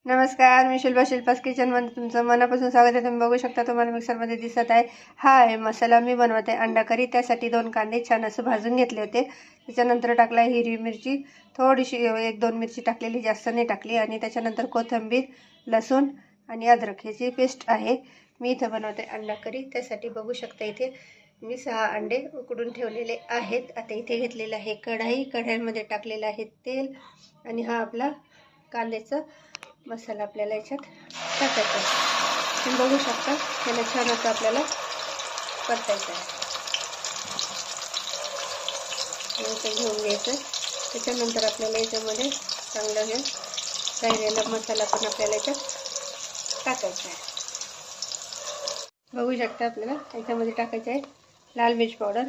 नमस्कार, मी शिल्पास किचनमध्ये तुमचं मनापासून स्वागत आहे. तुम्ही बघू शकता, तुम्हाला मिक्सरमध्ये दिसत आहे. हा आहे मसाला. मी बनवत आहे अंडा करी. त्यासाठी 2 कांदे छान असं भाजून घेतले होते. त्याच्यानंतर टाकला हिरवी मिरची, थोडीशी 1-2 मिरची टाकलेली, जास्त नाही टाकली. आणि त्याच्यानंतर कोथिंबीर, लसूण आणि अद्रक ह्याची पेस्ट आहे. मी इथं बनवते अंडा करी. त्यासाठी बघू शकता इथे मी 6 अंडे उकडून ठेवलेले आहेत. आता इथे घेतलेलं आहे कढईमध्ये टाकलेलं आहे तेल आणि हा आपला कांद्याचा मसाला आपल्याला याच्यात टाकायचा आहे. तुम्ही बघू शकता, त्याला छान असं आपल्याला परतायचं आहे. ते घेऊन घ्यायचं. त्याच्यानंतर आपल्याला याच्यामध्ये चांगलं हे राहिलेला मसाला पण आपल्याला याच्यात टाकायचा आहे. बघू शकता, आपल्याला याच्यामध्ये टाकायचं आहे लाल मिरची पावडर.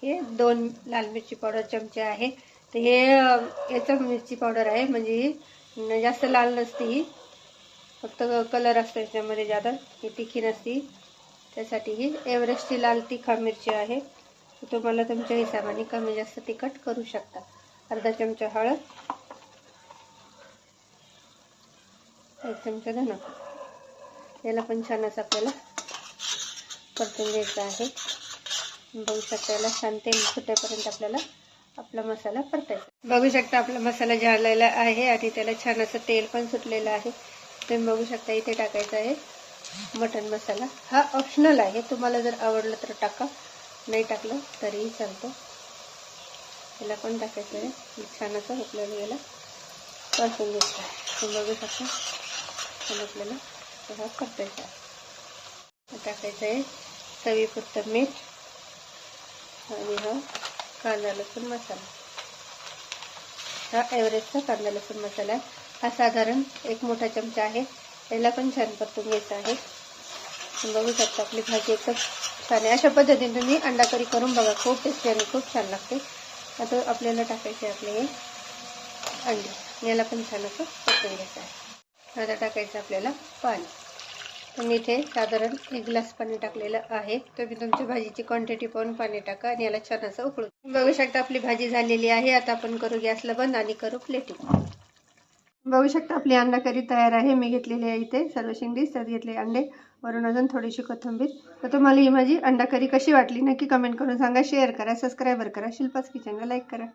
हे 2 लाल मिरची पावडर चमचे आहे. तर हे याचं मिरची पावडर आहे, म्हणजे जास्त लाल नसते ही, फक्त कलर असतो याच्यामध्ये जादा. ही तिखी नसती, त्यासाठी ही एव्हरेस्टची लाल तिखट मिरची आहे. तुम्हाला तुमच्या हिशोबाने कमी जास्त तिखट करू शकता. अर्धा चमचा हळद, 1 चमचा धना. याला पण छान असं आपल्याला परतून घ्यायचं आहे. बघू शकता, याला छान तेल सुटेपर्यंत आपल्याला आपला मसाला परतायचा. बघू शकता, आपला मसाला झालेला आहे आणि त्याला छान असं तेल पण सुटलेलं आहे. तुम्ही बघू शकता, इथे टाकायचा आहे मटन मसाला. हा ऑप्शनल आहे, तुम्हाला जर आवडलं तर टाका, नाही टाकलं तरीही चालतं. याला पण टाकायचं आहे. छान असं आपल्याला याला परतून घ्यायचं आहे. तुम्ही बघू शकता, छान आपल्याला हा परतायचा आहे. टाकायचं आहे चवीपुरतं मीठ आणि हा कांदा लसूण मसाला. हा एव्हरेस्टचा कांदा लसूण मसाला आहे. हा साधारण 1 मोठा चमचा आहे. याला पण छान परतून घ्यायचं आहे. बघू शकता, आपली भाजी एकदम छान आहे. अशा पद्धतीने तुम्ही अंडा करी करून बघा, खूप टेस्टी आणि खूप छान लागते. आता आपल्याला टाकायचे आपले हे अंडे. याला पण छान असं परतून घ्यायचं आहे. आता टाकायचं आपल्याला पाणी. तर मी इथे साधारण 1 ग्लास पाणी टाकलेलं आहे. तुम्ही तुमच्या भाजीची क्वांटिटी पाहून पाणी टाका आणि याला छान असं उकळू. बघू शकता, आपली भाजी झालेली आहे. आता आपण करू गॅसला बंद आणि करू प्लेटिंग. बघू शकता, आपली अंडा करी तयार आहे. मी घेतलेली आहे इथे सर्व शेंगडी, त्यात घेतले अंडे, वरून अजून थोडीशी कोथिंबीर. तर तुम्हाला ही माझी अंडा करी कशी वाटली नक्की कमेंट करून सांगा. शेअर करा, सबस्क्राईबर करा, शिल्पास किचनला लाईक करा.